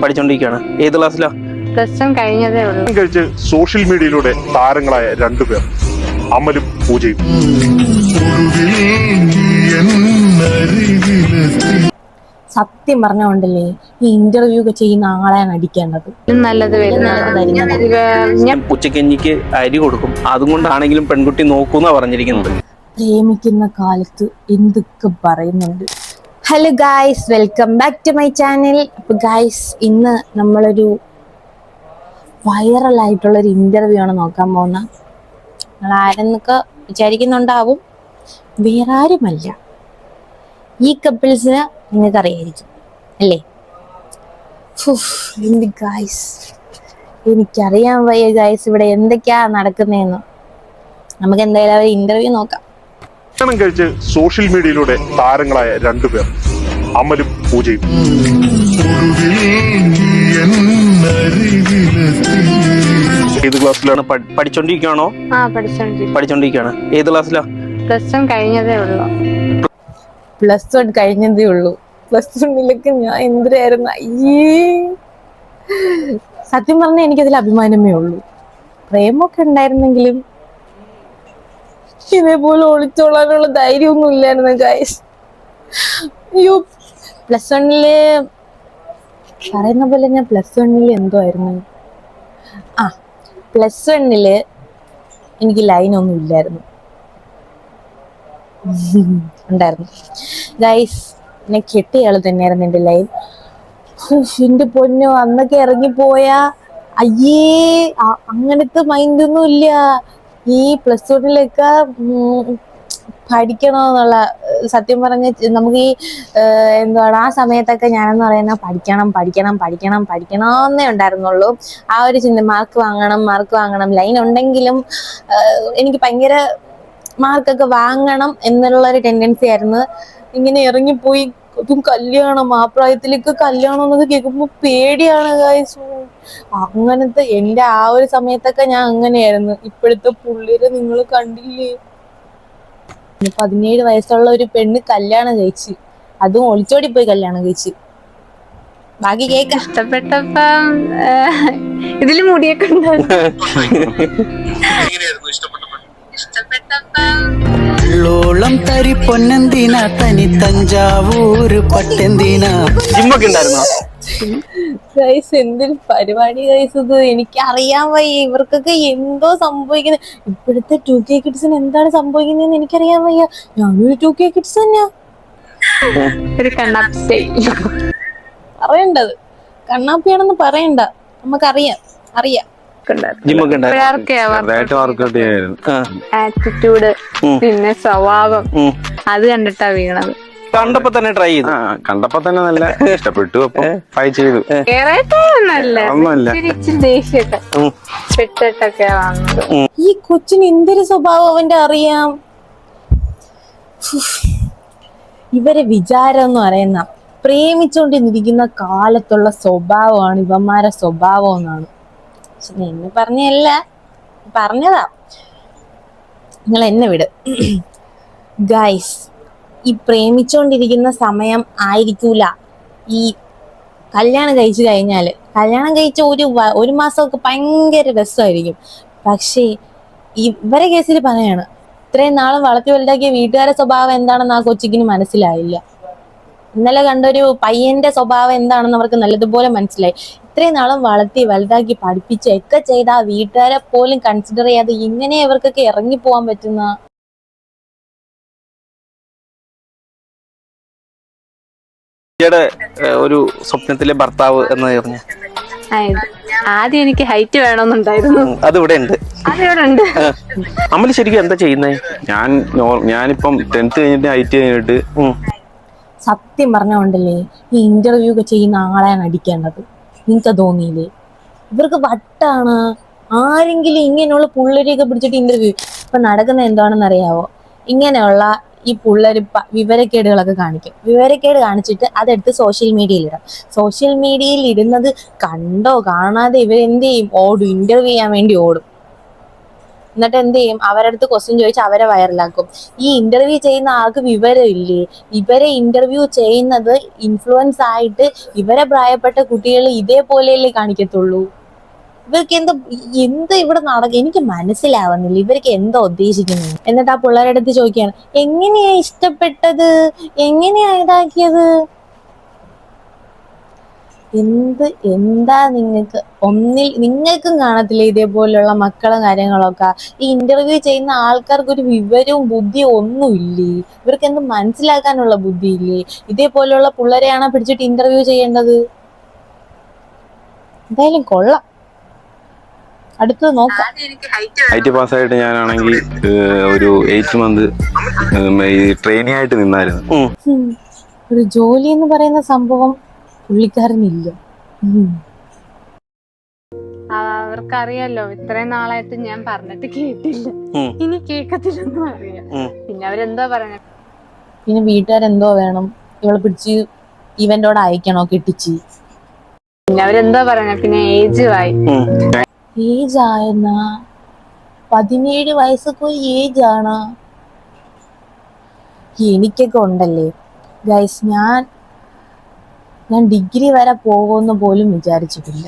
പഠിച്ചോണ്ടിരിക്കുകയാണ്. ഏത് ക്ലാസ്സിലാ? Plus one കഴിഞ്ഞതേ ഉള്ളൂ. കഴിച്ച് സോഷ്യൽ മീഡിയയിലൂടെ താരങ്ങളായ രണ്ടുപേർ, അമലും പൂജയും. സത്യം പറഞ്ഞോണ്ടല്ലേ ഈ ഇന്റർവ്യൂ ഒക്കെ ചെയ്യുന്ന ആളെയാണ് അടിക്കേണ്ടത്. നല്ലത് ഞാൻ ഉച്ചക്കഞ്ഞിക്ക് അരി കൊടുക്കും, അതുകൊണ്ടാണെങ്കിലും പെൺകുട്ടി നോക്കൂന്നാ പറഞ്ഞിരിക്കുന്നത്. പ്രേമിക്കുന്ന കാലത്ത് എന്തൊക്കെ പറയുന്നുണ്ട്. Hello guys, welcome back to my channel. അപ്പൊ ഗായ്സ്, ഇന്ന് നമ്മളൊരു വൈറലായിട്ടുള്ളൊരു ഇന്റർവ്യൂ ആണ് നോക്കാൻ പോകുന്നത്. നിങ്ങൾ ആരെന്നൊക്കെ വിചാരിക്കുന്നുണ്ടാവും, വേറെ ആരുമല്ല, ഈ കപ്പിൾസിന് നിങ്ങൾക്ക് അറിയായിരിക്കും അല്ലേ? എന്ത് ഗായ്സ്, എനിക്കറിയാൻ വയ്യ ഗായ്സ്, ഇവിടെ എന്തൊക്കെയാ നടക്കുന്നതെന്ന്. നമുക്ക് എന്തായാലും ഒരു ഇന്റർവ്യൂ നോക്കാം. കല്യാണം കഴിച്ച് സോഷ്യൽ മീഡിയയിലൂടെ താരങ്ങളായ രണ്ടുപേർ, അമലും പൂജയും. ഏത് ക്ലാസ്സിലാണ്? പഠിച്ചോണ്ടിരിക്കുകയാണോ? പഠിച്ചോണ്ടിരിക്കുകയാണ്. ഏത് ക്ലാസ്സിലാ? പ്ലസ് വൺ കഴിഞ്ഞതേ ഉള്ളൂ. പ്ലസ് വൺ കഴിഞ്ഞതേ ഉള്ളൂ. പ്ലസ് വണ്ണിലൊക്കെ ഞാൻ എന്തിനായിരുന്നു? സത്യം പറഞ്ഞാൽ എനിക്കതിൽ അഭിമാനമേ ഉള്ളൂ. പ്രേമൊക്കെ ഉണ്ടായിരുന്നെങ്കിലും ഇതേപോലെ ഒളിച്ചോളാനുള്ള ധൈര്യമൊന്നും ഇല്ലായിരുന്നു ഗൈസ്. അയ്യോ, പ്ലസ് വണ്ണില് പറയുന്ന പോലെ ഞാൻ പ്ലസ് വണ്ണില് എന്തോ ആയിരുന്നു. പ്ലസ് വണ്ണില് എനിക്ക് ലൈനൊന്നും ഇല്ലായിരുന്നു. ഉണ്ടായിരുന്നു ഗൈസ്, എന്നെ കെട്ടിയാള് തന്നെയായിരുന്നു എൻ്റെ ലൈൻ. എന്റെ പൊന്നോ, അന്നൊക്കെ ഇറങ്ങിപ്പോയാ അയ്യേ, അങ്ങനത്തെ മൈൻഡൊന്നും ഇല്ല. ഈ പ്ലസ് വണ്ണിലൊക്കെ പഠിക്കണമെന്നുള്ള, സത്യം പറഞ്ഞ നമുക്ക് ഈ എന്താണ്, ആ സമയത്തൊക്കെ ഞാനെന്ന് പറയുന്നത് പഠിക്കണമെന്നേ ഉണ്ടായിരുന്നുള്ളൂ. ആ ഒരു ചിന്ത, മാർക്ക് വാങ്ങണം. ലൈൻ ഉണ്ടെങ്കിലും എനിക്ക് ഭയങ്കര മാർക്കൊക്കെ വാങ്ങണം എന്നുള്ളൊരു ടെൻഡൻസി ആയിരുന്നു. ഇങ്ങനെ ഇറങ്ങിപ്പോയി അതും കല്യാണം, ആ പ്രായത്തിലേക്ക് കല്യാണം എന്നൊക്കെ കേൾക്കുമ്പോൾ പേടിയാണ് ഗൈസ്. അങ്ങനത്തെ എൻ്റെ ആ ഒരു സമയത്തൊക്കെ ഞാൻ അങ്ങനെയായിരുന്നു. ഇപ്പോഴത്തെ പുള്ളിരെ നിങ്ങൾ കണ്ടില്ലേ, 17 വയസ്സുള്ള ഒരു പെണ്ണ് കല്യാണം കഴിച്ച്, അതും ഒളിച്ചോടി പോയി കല്യാണം കഴിച്ച്. ബാക്കി കേൾക്കാം. ഇഷ്ടപ്പെട്ടപ്പം ഇതില് മുടിയൊക്കെ ോളം തരി പൊന്നെന്തിന തനി തഞ്ചാവൂര് പട്ടെന്തിന. ജിമ്മൊക്കെ ഉണ്ടായിരുന്നോ ഗൈസ്? എന്തൊരു പരിപാടി ഗൈസ് ഇത്, എനിക്ക് അറിയാൻ വയ്യ. ഇവർക്കൊക്കെ എന്തോ സംഭവിക്കുന്നത്. ഇപ്പോഴത്തെ 2K കിഡ്സിന് എന്താണ് സംഭവിക്കുന്നതെന്ന് എനിക്കറിയാൻ വയ്യ. ഞാനൊരു 2K കിഡ്സ് തന്നെയാ. ഒരു കണ്ണാപ്പി പറയണ്ടത് കണ്ണാപ്പിയാണെന്ന് പറയണ്ട, നമുക്കറിയാം. ആറ്റിറ്റ്യൂഡ്, പിന്നെ സ്വഭാവം, അത് കണ്ടിട്ടാ വീണത്. കണ്ടപ്പോ തന്നെ ട്രൈ ചെയ്തു. കണ്ടപ്പോ തന്നെ നല്ല ഇഷ്ടപ്പെട്ടു. അപ്പൊ ട്രൈ ചെയ്തു. ദേഷ്യൊക്കെ പെട്ടിട്ടൊക്കെ വന്നത്. ഈ കൊച്ചിന് എന്തൊരു സ്വഭാവം അവന്റെ അറിയാം. ഇവരെ വിചാരം എന്ന് പറയുന്ന, പ്രേമിച്ചോണ്ടിരിക്കുന്ന കാലത്തുള്ള സ്വഭാവമാണ് ഇവന്മാരെ സ്വഭാവം എന്നാണ്. പക്ഷെ എന്നെ പറഞ്ഞല്ല, പറഞ്ഞതാ. നിങ്ങൾ എന്നെ വിട് ഗൈസ്. ഈ പ്രേമിച്ചോണ്ടിരിക്കുന്ന സമയം ആയിരിക്കൂല ഈ കല്യാണം കഴിച്ചു കഴിഞ്ഞാല്. കല്യാണം കഴിച്ച ഒരു മാസമൊക്കെ ഭയങ്കര രസമായിരിക്കും. പക്ഷേ ഇവരെ കേസിൽ പറയാണ്, ഇത്രയും നാളും വളർത്തി വലുതാക്കിയ വീട്ടുകാരെ സ്വഭാവം എന്താണെന്ന് ആ കൊച്ചിക്കിന് മനസ്സിലായില്ല. ഇന്നലെ കണ്ടൊരു പയ്യന്റെ സ്വഭാവം എന്താണെന്ന് അവർക്ക് നല്ലതുപോലെ മനസ്സിലായി. ഇത്രയും നാളും വളർത്തി വലുതാക്കി പഠിപ്പിച്ച് ഒക്കെ ചെയ്ത ആ വീട്ടുകാരെ പോലും കൺസിഡർ ചെയ്യാതെ ഇങ്ങനെ ഇവർക്കൊക്കെ ഇറങ്ങിപ്പോവാൻ പറ്റുന്ന. ഒരു സ്വപ്നത്തിലെ ഭർത്താവ് എന്ന് പറഞ്ഞ ആദ്യം എനിക്ക് ഹൈറ്റ് വേണമെന്നുണ്ടായിരുന്നു. അതിവിടെ ഉണ്ട്. അമല് ശരിക്കും എന്താ ചെയ്യുന്നത്? ഞാനിപ്പം 10th കഴിഞ്ഞിട്ട് IT കഴിഞ്ഞിട്ട്. സത്യം പറഞ്ഞോണ്ടല്ലേ ഈ ഇന്റർവ്യൂ ഒക്കെ ചെയ്യുന്ന ആളെയാണ് അടിക്കേണ്ടത്. നിങ്ങൾക്ക് തോന്നിയില്ലേ? ഇവർക്ക് വട്ടാണ്. ആരെങ്കിലും ഇങ്ങനെയുള്ള പുള്ളരിയൊക്കെ പിടിച്ചിട്ട് ഇന്റർവ്യൂ. ഇപ്പൊ നടക്കുന്ന എന്താണെന്ന് അറിയാവോ? ഇങ്ങനെയുള്ള ഈ പിള്ളേർ വിവരക്കേടുകളൊക്കെ കാണിക്കും. വിവരക്കേട് കാണിച്ചിട്ട് അതെടുത്ത് സോഷ്യൽ മീഡിയയിൽ ഇടാം. സോഷ്യൽ മീഡിയയിൽ ഇടുന്നത് കണ്ടോ കാണാതെ ഇവരെന്ത് ചെയ്യും? ഓടും, ഇന്റർവ്യൂ ചെയ്യാൻ വേണ്ടി ഓടും. എന്നിട്ട് എന്ത് ചെയ്യും, അവരുടെ അടുത്ത് ക്വസ്റ്റ്യൻ ചോദിച്ച് അവരെ വൈറലാക്കും. ഈ ഇന്റർവ്യൂ ചെയ്യുന്ന ആൾക്ക് വിവരമില്ലേ? ഇവരെ ഇന്റർവ്യൂ ചെയ്യുന്നത് ഇൻഫ്ലുവൻസ് ആയിട്ട് ഇവരെ പ്രായപ്പെട്ട കുട്ടികൾ ഇതേപോലെയല്ലേ കാണിക്കത്തുള്ളൂ. ഇവർക്ക് എന്ത് ഇവിടെ എനിക്ക് മനസ്സിലാവുന്നില്ല ഇവർക്ക് എന്താ ഉദ്ദേശിക്കുന്നത്. എന്നിട്ട് ആ പിള്ളേരുടെ അടുത്ത് ചോദിക്കുകയാണ്, എങ്ങനെയാ ഇഷ്ടപ്പെട്ടത്, എങ്ങനെയാ ഇതാക്കിയത്? എന്താ നിങ്ങൾക്കും കാണത്തില്ല ഇതേപോലെയുള്ള മക്കളും കാര്യങ്ങളൊക്കെ? ഈ ഇന്റർവ്യൂ ചെയ്യുന്ന ആൾക്കാർക്ക് ഒരു വിവരവും ബുദ്ധിയും ഒന്നുമില്ലേ? ഇവർക്ക് എന്ത് മനസ്സിലാക്കാനുള്ള ബുദ്ധിയില്ലേ? ഇതേപോലെയുള്ള പിള്ളേരെയാണോ പിടിച്ചിട്ട് ഇന്റർവ്യൂ ചെയ്യേണ്ടത്? എന്തായാലും കൊള്ളാം, അടുത്തത് നോക്കാം. IT പാസ്സായിട്ട് ഞാനാണെങ്കിൽ ഒരു 8 month ട്രെയിനി ആയിട്ട് നിന്നായിരുന്നു. ഒരു ജോലി എന്ന് പറയുന്ന സംഭവം പുള്ളിക്കാരനില്ല. അവർക്കറിയാലോ ഇത്രയും നാളായിട്ട് ഞാൻ പറഞ്ഞിട്ട് കേട്ടില്ല, ഇനി കേക്കത്തില്ലെന്നും അറിയാം. പിന്നെ അവരെന്താ പറഞ്ഞ, പിന്നെ വീട്ടുകാരെന്തോ വേണം, ഇവളെ പിടിച്ച് ഇവന്റോട് അയക്കണോ കെട്ടിച്ച്? പിന്നെ അവരെന്താ പറഞ്ഞ, പിന്നെ ഏജ് ആയി. ഏജ് ആയെന്നാ? 17 വയസ്സൊക്കെ ഒരു ഏജ് ആണോ? എനിക്കൊക്കെ ഉണ്ടല്ലേ ഗൈസ്, ഞാൻ ഡിഗ്രി വരെ പോകുമെന്ന് പോലും വിചാരിച്ചിട്ടില്ല.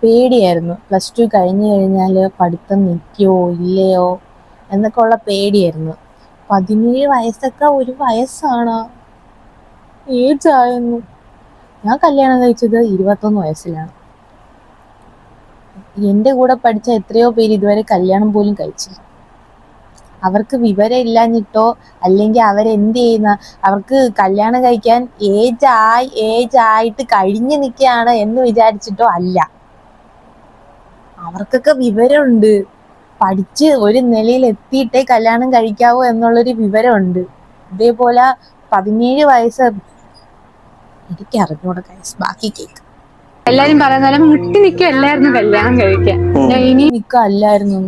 പേടിയായിരുന്നു. +2 കഴിഞ്ഞു കഴിഞ്ഞാൽ പഠിത്തം നിൽക്കുമോ ഇല്ലയോ എന്നൊക്കെ ഉള്ള പേടിയായിരുന്നു. 17 വയസ്സൊക്കെ ഒരു വയസ്സാണോ? ഏജ് ആയെന്നു. ഞാൻ കല്യാണം കഴിച്ചത് 21 വയസ്സിലാണ്. എൻ്റെ കൂടെ പഠിച്ച എത്രയോ പേര് ഇതുവരെ കല്യാണം പോലും കഴിച്ചില്ല. അവർക്ക് വിവരം ഇല്ലാഞ്ഞിട്ടോ അല്ലെങ്കിൽ അവരെന്ത് ചെയ്യുന്ന, അവർക്ക് കല്യാണം കഴിക്കാൻ ഏജ് ആയിട്ട് കഴിഞ്ഞു നിൽക്കുകയാണ് എന്ന് വിചാരിച്ചിട്ടോ അല്ല. അവർക്കൊക്കെ വിവരമുണ്ട്. പഠിച്ച് ഒരു നിലയിൽ എത്തിയിട്ടേ കല്യാണം കഴിക്കാവോ എന്നുള്ളൊരു വിവരമുണ്ട്. ഇതേപോലെ 17 വയസ്സ് എനിക്ക് അറിഞ്ഞൂടെ ഗൈസ്. ബാക്കി കേക്ക്. എല്ലാരും പറയുന്ന പോലെ മുട്ടി നിൽക്കല്ലായിരുന്നു കല്യാണം കഴിക്കാൻ. ഇനി നിൽക്കല്ലായിരുന്നു.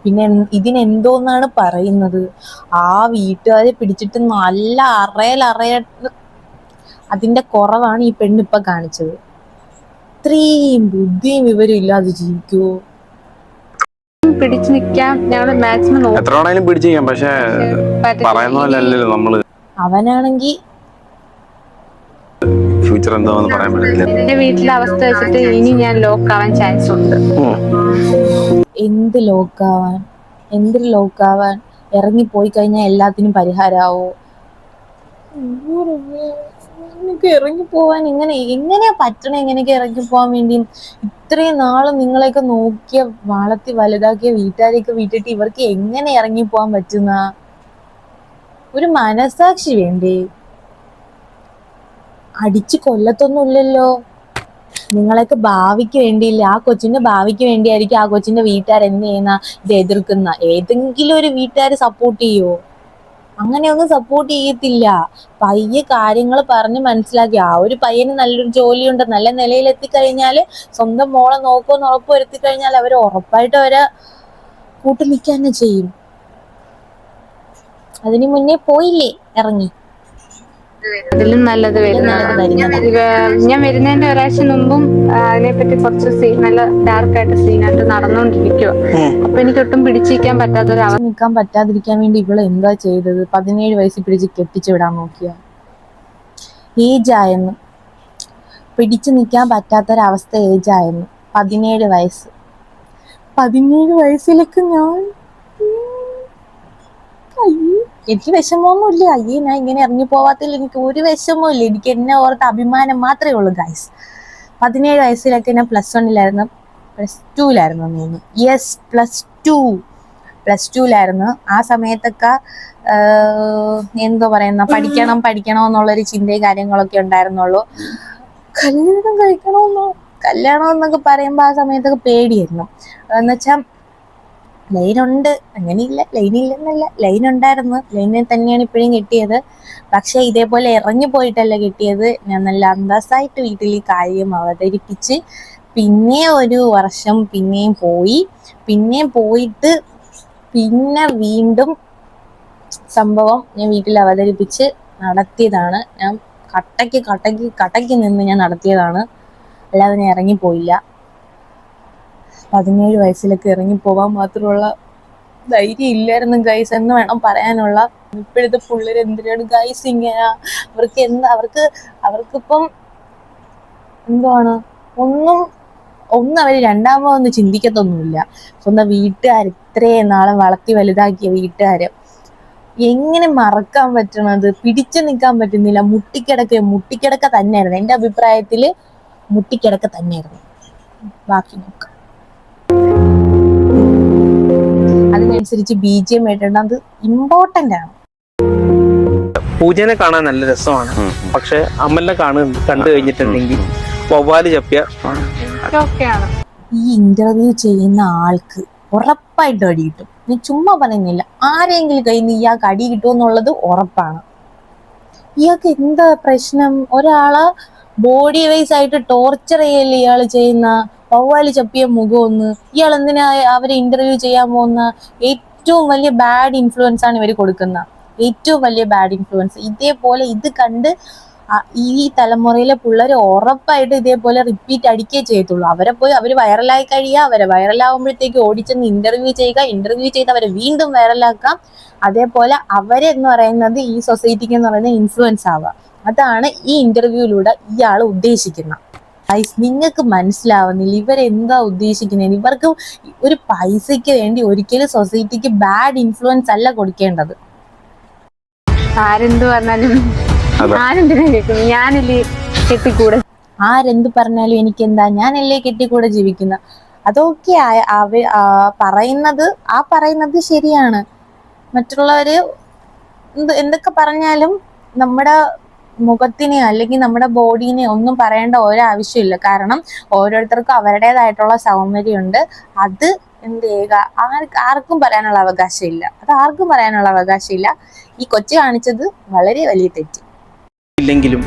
പിന്നെ ഇതിനെന്തോന്നാണ് പറയുന്നത്? ആ വീട്ടുകാരെ പിടിച്ചിട്ട് നല്ല അറയൽ അതിന്റെ കുറവാണ് ഈ പെണ്ണിപ്പൊ കാണിച്ചത്. ഇത്രയും ബുദ്ധിയും വിവരം ഇല്ലാതെ ജീവിക്കുവോ? പിടിച്ചു നിൽക്കാൻ ഞങ്ങള് മാക്സിമം നോക്കും. എത്ര വേണേലും പിടിച്ചു നിൽക്കാം, പക്ഷെ പറയുന്ന പോലെ അല്ലല്ലോ നമ്മള്. അവനാണെങ്കി ഫ്യൂച്ചർ എന്താന്ന് പറയാൻ പറ്റില്ല. എന്റെ വീട്ടിലെ അവസ്ഥ വെച്ചിട്ട് ഇനി ഞാൻ ലോക്കാവാൻ ചാൻസ് ഉണ്ട്. എന്ത് ലോക്കാവാൻ? ഇറങ്ങിപ്പോയി കഴിഞ്ഞാൽ എല്ലാത്തിനും പരിഹാരമാവോ? എനിക്ക് ഇറങ്ങിപ്പോവാൻ എങ്ങനെയാ പറ്റണേ? എങ്ങനെയൊക്കെ ഇറങ്ങിപ്പോവാൻ വേണ്ടി? ഇത്രയും നാള് നിങ്ങളെയൊക്കെ നോക്കിയ വളർത്തി വലുതാക്കിയ വീട്ടുകാരെയൊക്കെ വിട്ടിട്ട് ഇവർക്ക് എങ്ങനെ ഇറങ്ങിപ്പോവാൻ പറ്റുന്ന? ഒരു മനസാക്ഷി വേണ്ടേ? അടിച്ചു കൊല്ലത്തൊന്നുമില്ലല്ലോ. നിങ്ങളൊക്കെ ഭാവിക്ക് വേണ്ടിയില്ല, ആ കൊച്ചിന്റെ ഭാവിക്ക് വേണ്ടിയായിരിക്കും ആ കൊച്ചിന്റെ വീട്ടുകാർ എന്ത് ചെയ്യുന്ന ഇത് എതിർക്കുന്ന. ഏതെങ്കിലും ഒരു വീട്ടുകാർ സപ്പോർട്ട് ചെയ്യുവോ? അങ്ങനെയൊന്നും സപ്പോർട്ട് ചെയ്യത്തില്ല. പയ്യെ കാര്യങ്ങൾ പറഞ്ഞ് മനസ്സിലാക്കി. ആ ഒരു പയ്യന് നല്ലൊരു ജോലിയുണ്ട്, നല്ല നിലയിൽ എത്തിക്കഴിഞ്ഞാല്, സ്വന്തം മോളെ നോക്കുമെന്ന് ഉറപ്പ് വരുത്തി കഴിഞ്ഞാൽ അവർ ഉറപ്പായിട്ട് അവരെ കൂട്ടു നിൽക്കുക തന്നെ ചെയ്യും. അതിന് മുന്നേ പോയില്ലേ ഇറങ്ങി? അതിലും നല്ലത് ഞാൻ വരുന്നതിന്റെ ഒരാഴ്ച മുമ്പും അതിനെപ്പറ്റി കുറച്ച് നല്ല ഡാർക്കായിട്ട് സീനായിട്ട് നടന്നുകൊണ്ടിരിക്കുക. അപ്പൊ എനിക്ക് ഒട്ടും പിടിച്ചിരിക്കാൻ നിൽക്കാൻ പറ്റാതിരിക്കാൻ വേണ്ടി ഇവള് എന്താ ചെയ്തത്? 17 വയസ്സിൽ പിടിച്ച് കെട്ടിച്ചു വിടാൻ നോക്കിയ. ഏജ് ആയെന്ന്. പിടിച്ചു നിൽക്കാൻ പറ്റാത്തൊരവസ്ഥ ഏജ് ആയെന്ന്. 17 വയസ്സ്. 17 വയസ്സിലേക്ക് ഞാൻ എനിക്ക് വിഷമമൊന്നുമില്ല. ഞാൻ ഇങ്ങനെ ഇറങ്ങി പോവാത്തതിൽ എനിക്ക് ഒരു വിഷമവും ഇല്ല. എനിക്ക് എന്നെ ഓർത്ത് അഭിമാനം മാത്രമേ ഉള്ളൂ ഗൈസ്. 17 വയസ്സിലൊക്കെ ഞാൻ +1 +2 തോന്നുന്നു. യെസ്, +2 ആ സമയത്തൊക്കെ എന്തോ പറയുന്ന പഠിക്കണം എന്നുള്ളൊരു ചിന്തയും കാര്യങ്ങളൊക്കെ ഉണ്ടായിരുന്നുള്ളൂ. കല്യാണം എന്നൊക്കെ പറയുമ്പോൾ ആ സമയത്തൊക്കെ പേടിയായിരുന്നു. എന്നുവെച്ചാൽ ലൈനുണ്ട്, അങ്ങനെയില്ല, ലൈനില്ലെന്നല്ല, ലൈൻ ഉണ്ടായിരുന്നു. ലൈനിൽ തന്നെയാണ് ഇപ്പോഴും കിട്ടിയത്. പക്ഷെ ഇതേപോലെ ഇറങ്ങി പോയിട്ടല്ല കിട്ടിയത്. ഞാൻ നല്ല അന്തസ്സായിട്ട് വീട്ടിൽ ഈ കാര്യം അവതരിപ്പിച്ച് പിന്നെ ഒരു വർഷം പിന്നെയും പോയിട്ട് പിന്നെ വീണ്ടും സംഭവം ഞാൻ വീട്ടിൽ അവതരിപ്പിച്ച് നടത്തിയതാണ്. ഞാൻ കട്ടയ്ക്ക് നിന്ന് ഞാൻ നടത്തിയതാണ്, അല്ലാതെ ഞാൻ ഇറങ്ങിപ്പോയില്ല. 17 വയസ്സിലൊക്കെ ഇറങ്ങി പോവാൻ മാത്രമുള്ള ധൈര്യം ഇല്ലായിരുന്നു ഗൈസ് എന്ന് വേണം പറയാനുള്ള. ഇപ്പോഴത്തെ പിള്ളേർ എന്തിനാണ് ഗൈസ് ഇങ്ങനെ? അവർക്കിപ്പം എന്താണ് ഒന്നും അവർ രണ്ടാമതൊന്നും ചിന്തിക്കത്തൊന്നുമില്ല. സ്വന്തം വീട്ടുകാർ ഇത്രയും നാളെ വളർത്തി വലുതാക്കിയ വീട്ടുകാര് എങ്ങനെ മറക്കാൻ പറ്റണത്? പിടിച്ചു നിൽക്കാൻ പറ്റുന്നില്ല. മുട്ടിക്കിടക്ക തന്നെയായിരുന്നു. എൻ്റെ അഭിപ്രായത്തില് മുട്ടിക്കിടക്ക തന്നെയായിരുന്നു. ബാക്കി നോക്കാം. അതിനനുസരിച്ച് BGM ഇടേണ്ടത് ഇമ്പോർട്ടന്റ് ആണ്. പൂജനെ കാണാൻ നല്ല രസമാണ്. പക്ഷെ അമലിനെ കണ്ടു കഴിഞ്ഞിട്ടുണ്ടെങ്കിൽ വവ്വാല് ചപ്പിയ ഒക്കെയാണ്. ഈ ഇന്റർവ്യൂ ചെയ്യുന്ന ആൾക്ക് ഉറപ്പായിട്ട് അടി കിട്ടും. ഞാൻ ചുമ്മാ പറയുന്നില്ല. ആരെങ്കിലും കയ്യിൽ നിന്ന് ഇയാൾക്ക് അടി കിട്ടുമെന്നുള്ളത് ഉറപ്പാണ്. ഇയാൾക്ക് എന്താ പ്രശ്നം? ഒരാളെ ബോഡി വൈസ് ആയിട്ട് ടോർച്ചർ ചെയ്യല്ലേ ഇയാൾ ചെയ്യുന്ന? വവ്വാല് ചപ്പിയ മുഖമൊന്ന്. ഇയാൾ എന്തിനാ അവരെ ഇന്റർവ്യൂ ചെയ്യാൻ പോകുന്ന? ഏറ്റവും വലിയ ബാഡ് ഇൻഫ്ലുവൻസ് ആണ് ഇവർ കൊടുക്കുന്ന. ഏറ്റവും വലിയ ബാഡ് ഇൻഫ്ലുവൻസ്. ഇതേപോലെ ഇത് കണ്ട് ഈ തലമുറയിലെ പിള്ളേർ ഉറപ്പായിട്ട് ഇതേപോലെ റിപ്പീറ്റ് അടിക്കുകയേ ചെയ്യത്തുള്ളൂ. അവര് വൈറലായി കഴിയുക, അവരെ വൈറലാകുമ്പോഴത്തേക്ക് ഓടിച്ചെന്ന് ഇന്റർവ്യൂ ചെയ്ത് അവരെ വീണ്ടും വൈറലാക്കാം. അതേപോലെ അവരെന്ന് പറയുന്നത് ഈ സൊസൈറ്റിക്ക് എന്ന് പറയുന്നത് ഇൻഫ്ലുവൻസ് ആവുക. അതാണ് ഈ ഇന്റർവ്യൂയിലൂടെ ഇയാൾ ഉദ്ദേശിക്കുന്നത്. നിങ്ങൾക്ക് മനസ്സിലാവുന്നില്ല ഇവരെന്താ ഉദ്ദേശിക്കുന്നത്? ഇവർക്ക് ഒരു പൈസയ്ക്ക് വേണ്ടി ഒരിക്കലും സൊസൈറ്റിക്ക് ബാഡ് ഇൻഫ്ലുവൻസ് അല്ല കൊടുക്കേണ്ടത്. ആരെന്ത് പറഞ്ഞാലും ഞാനെന്തിനാ കേൾക്കുന്നു? ഞാനല്ലേ കെട്ടിക്കൂടെ? ആരെന്ത് പറഞ്ഞാലും എനിക്കെന്താ? ഞാനല്ലേ കെട്ടിക്കൂടെ ജീവിക്കുന്ന? അതൊക്കെ പറയുന്നത് ശരിയാണ്. മറ്റുള്ളവര് എന്തൊക്കെ പറഞ്ഞാലും നമ്മുടെ മുഖത്തിനെ അല്ലെങ്കിൽ നമ്മുടെ ബോഡീനെ ഒന്നും പറയേണ്ട ഒരാവശ്യമില്ല. കാരണം ഓരോരുത്തർക്കും അവരുടേതായിട്ടുള്ള സൗന്ദര്യമുണ്ട്. അത് എന്ത് ചെയ്യുക? ആർക്കും പറയാനുള്ള അവകാശമില്ല. ഈ കൊച്ചു കാണിച്ചത് വളരെ വലിയ തെറ്റ്. ഇല്ലെങ്കിലും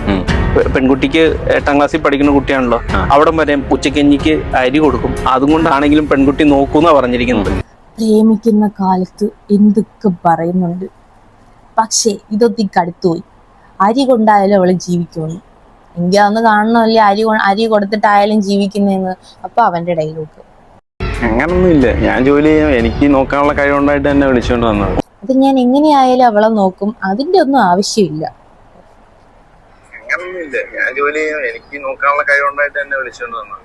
പെൺകുട്ടിക്ക് 8ാം ക്ലാസ്സിൽ പഠിക്കുന്ന കുട്ടിയാണല്ലോ, അവിടെ വരെ ഉച്ചക്കഞ്ഞിക്ക് അരി കൊടുക്കും. അതുകൊണ്ടാണെങ്കിലും പെൺകുട്ടി നോക്കൂന്നാ പറഞ്ഞിരിക്കുന്നത്. പ്രേമിക്കുന്ന കാലത്ത് എന്തൊക്കെ പറയുന്നുണ്ട്. പക്ഷേ ഇതൊക്കെ അടുത്തുപോയി. അരി കൊണ്ടായാലും അവള് ജീവിക്കുമെന്ന്. എനിക്ക് അതൊന്ന് കാണണമല്ലേ അരി കൊടുത്തിട്ടായാലും ജീവിക്കുന്നതെന്ന്. അപ്പൊ അവന്റെ ഡയലോഗ് അങ്ങനൊന്നും ഇല്ല. ഞാൻ ജോലി ചെയ്യാം, എനിക്ക് നോക്കാനുള്ള കഴിവുണ്ടായിട്ട് എന്നെ വിളിച്ചുകൊണ്ട് വന്നത്. അത് ഞാൻ എങ്ങനെയായാലും അവളെ നോക്കും. അതിന്റെ ഒന്നും ആവശ്യമില്ല. അങ്ങനൊന്നുമില്ല. ഞാൻ ജോലി ചെയ്യാം, എനിക്ക് നോക്കാനുള്ള കഴിവുണ്ടായിട്ട് എന്നെ വിളിച്ചുകൊണ്ട് വന്നത്.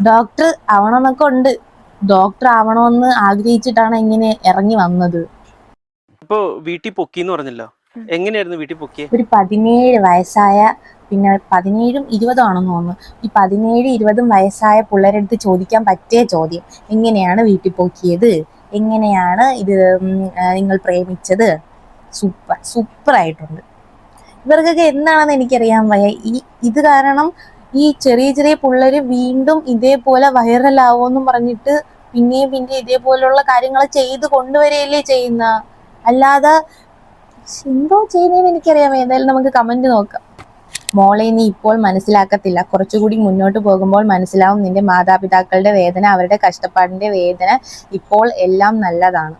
ഡോക്ടർ ആവണമെന്നൊക്കെ ഉണ്ട്. ഡോക്ടർ ആവണമെന്ന് ആഗ്രഹിച്ചിട്ടാണ് ഇങ്ങനെ ഇറങ്ങി വന്നത്. ഇപ്പൊ വീട്ടിൽ പൊക്കിന്ന് പറഞ്ഞല്ലോ, എങ്ങനെയായിരുന്നു വീട്ടിൽ പൊക്കിയെ? ഒരു 17 വയസ്സായ, പിന്നെ 17ഉം 20ഉം ആണെന്ന് തോന്നുന്നു. ഈ 17-20 വയസ്സായ പിള്ളേരെടുത്ത് ചോദിക്കാൻ പറ്റിയ ചോദ്യം, എങ്ങനെയാണ് വീട്ടിൽ പൊക്കിയത്, എങ്ങനെയാണ് ഇത് നിങ്ങൾ പ്രേമിച്ചത്? സൂപ്പർ ആയിട്ടുണ്ട്. ഇവർക്കൊക്കെ എന്താണെന്ന് എനിക്കറിയാൻ വയ്യ. ഇത് കാരണം ഈ ചെറിയ പിള്ളേര് വീണ്ടും ഇതേപോലെ വൈറലാവുമെന്നും പറഞ്ഞിട്ട് പിന്നെ ഇതേപോലുള്ള കാര്യങ്ങൾ ചെയ്ത് കൊണ്ടുവരികയല്ലേ ചെയ്യുന്ന. അല്ലാതെ എന്തോ ചെയ്യുന്നതെന്ന് എനിക്കറിയാം. ഏതായാലും നമുക്ക് കമന്റ് നോക്കാം. മോളെ, നീ ഇപ്പോൾ മനസ്സിലാക്കത്തില്ല, കുറച്ചുകൂടി മുന്നോട്ട് പോകുമ്പോൾ മനസ്സിലാവും നിന്റെ മാതാപിതാക്കളുടെ വേദന, അവരുടെ കഷ്ടപ്പാടിന്റെ വേദന. ഇപ്പോൾ എല്ലാം നല്ലതാണ്.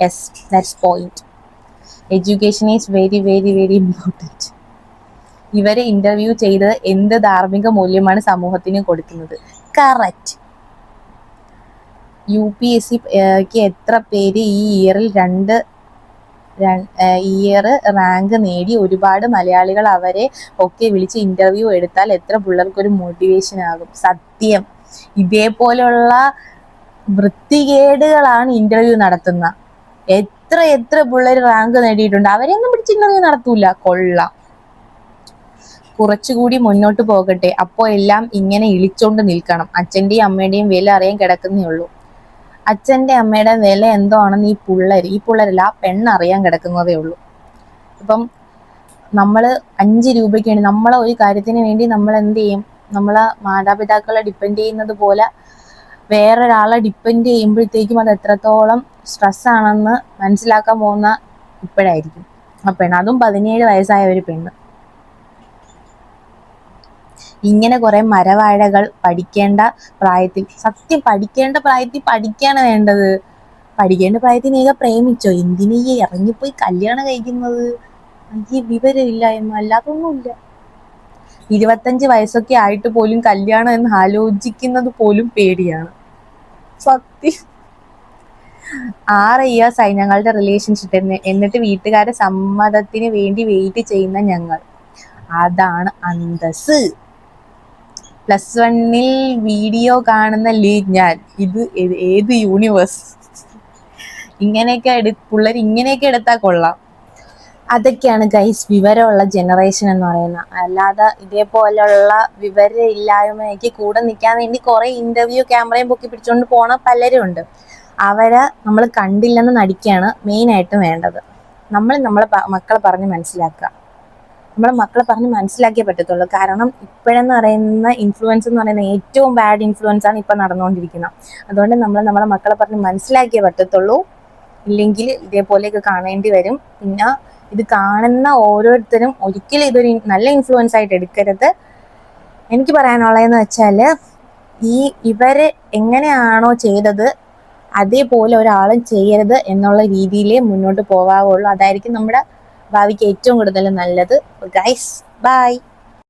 Yes, that's point. Education is very very very important. ഇവരെ ഇന്റർവ്യൂ ചെയ്തത് എന്ത് ധാർമ്മിക മൂല്യമാണ് സമൂഹത്തിന് കൊടുക്കുന്നത്? കറക്റ്റ്. UPSCക്ക് എത്ര പേര് ഈ ഇയർ റാങ്ക് നേടി? ഒരുപാട് മലയാളികൾ അവരെ ഒക്കെ വിളിച്ച് ഇന്റർവ്യൂ എടുത്താൽ എത്ര പിള്ളേർക്കൊരു മോട്ടിവേഷൻ ആകും? സത്യം. ഇതേപോലുള്ള വൃത്തികേടുകളാണ് ഇന്റർവ്യൂ നടത്തുന്ന. എത്ര പിള്ളേർ റാങ്ക് നേടിയിട്ടുണ്ട്. അവരെയൊന്നും പിടിച്ച് ഇന്റർവ്യൂ നടത്തൂല. കൊള്ളാം. കുറച്ചുകൂടി മുന്നോട്ട് പോകട്ടെ, അപ്പോൾ എല്ലാം ഇങ്ങനെ ഇളിച്ചോണ്ട് നിൽക്കണം. അച്ഛന്റെയും അമ്മയുടെയും വില അറിയാൻ കിടക്കുന്നേ ഉള്ളൂ. അച്ഛൻ്റെ അമ്മയുടെ വില എന്തോ ആണെന്ന് ഈ പിള്ളേരല്ല, ആ പെണ്ണറിയാൻ കിടക്കുന്നതേ ഉള്ളൂ. ഇപ്പം നമ്മൾ 5 രൂപയ്ക്ക് വേണ്ടി, നമ്മളെ ഒരു കാര്യത്തിന് വേണ്ടി നമ്മൾ എന്ത് ചെയ്യും? നമ്മളെ മാതാപിതാക്കളെ ഡിപ്പെൻഡ് ചെയ്യുന്നത് പോലെ വേറൊരാളെ ഡിപ്പെൻഡ് ചെയ്യുമ്പോഴത്തേക്കും അത് എത്രത്തോളം സ്ട്രെസ്സാണെന്ന് മനസ്സിലാക്കാൻ പോകുന്ന ഇപ്പോഴായിരിക്കും ആ പെണ്ണ്. അതും 17 വയസ്സായ ഒരു പെണ്ണ്. ഇങ്ങനെ കുറെ മരവാഴകൾ പഠിക്കേണ്ട പ്രായത്തിൽ, സത്യം പഠിക്കേണ്ട പ്രായത്തിൽ പഠിക്കാണ് വേണ്ടത്. പഠിക്കേണ്ട പ്രായത്തിൽ നീ പ്രേമിച്ചോ? എന്തിനീ ഇറങ്ങിപ്പോയി കല്യാണം കഴിക്കുന്നത്? ഈ വിവരമില്ലായ്മ, അല്ലാതൊന്നുമില്ല. 25 വയസ്സൊക്കെ ആയിട്ട് പോലും കല്യാണം എന്ന് ആലോചിക്കുന്നത് പോലും പേടിയാണ്. സത്യം. 6 years ആയി ഞങ്ങളുടെ റിലേഷൻഷിപ്പ് എന്നിട്ട് വീട്ടുകാരുടെ സമ്മതത്തിന് വേണ്ടി വെയിറ്റ് ചെയ്യുന്ന ഞങ്ങൾ. അതാണ് അന്തസ്. +1 വീഡിയോ കാണുന്ന ഞാൻ. ഇത് ഏത് യൂണിവേഴ്സ്? പിള്ളേർ ഇങ്ങനെയൊക്കെ എടുത്താൽ കൊള്ളാം. അതൊക്കെയാണ് ഗൈസ് വിവരമുള്ള ജനറേഷൻ എന്ന് പറയുന്നത്. അല്ലാതെ ഇതേപോലെയുള്ള വിവരമില്ലായ്മയ്ക്ക് കൂടെ നിൽക്കാൻ വേണ്ടി കുറെ ഇന്റർവ്യൂ ക്യാമറയും പൊക്കി പിടിച്ചുകൊണ്ട് പോണ പലരും ഉണ്ട്. അവരെ നമ്മൾ കണ്ടില്ലെന്ന് നടിക്കുകയാണ് മെയിനായിട്ടും വേണ്ടത്. നമ്മളെ മക്കളെ പറഞ്ഞ് മനസ്സിലാക്കുക. നമ്മളെ മക്കളെ പറഞ്ഞ് മനസ്സിലാക്കിയേ പറ്റത്തുള്ളൂ. കാരണം ഇപ്പോഴെന്ന് പറയുന്ന ഇൻഫ്ലുവൻസ് എന്ന് പറയുന്ന ഏറ്റവും ബാഡ് ഇൻഫ്ലുവൻസ് ആണ് ഇപ്പം നടന്നുകൊണ്ടിരിക്കുന്നത്. അതുകൊണ്ട് നമ്മളെ മക്കളെ പറഞ്ഞ് മനസ്സിലാക്കിയേ പറ്റത്തുള്ളൂ. ഇല്ലെങ്കിൽ ഇതേപോലെയൊക്കെ കാണേണ്ടി വരും. പിന്നെ ഇത് കാണുന്ന ഓരോരുത്തരും ഒരിക്കലും ഇതൊരു നല്ല ഇൻഫ്ലുവൻസ് ആയിട്ട് എടുക്കരുത്. എനിക്ക് പറയാനുള്ളതെന്ന് വെച്ചാൽ ഇവര് എങ്ങനെയാണോ ചെയ്തത് അതേപോലെ ഒരാളും ചെയ്യരുത് എന്നുള്ള രീതിയിലേ മുന്നോട്ട് പോകാവുള്ളൂ. അതായിരിക്കും നമ്മുടെ ഭാവിക്ക് ഏറ്റവും കൂടുതൽ നല്ലത്. Guys bye.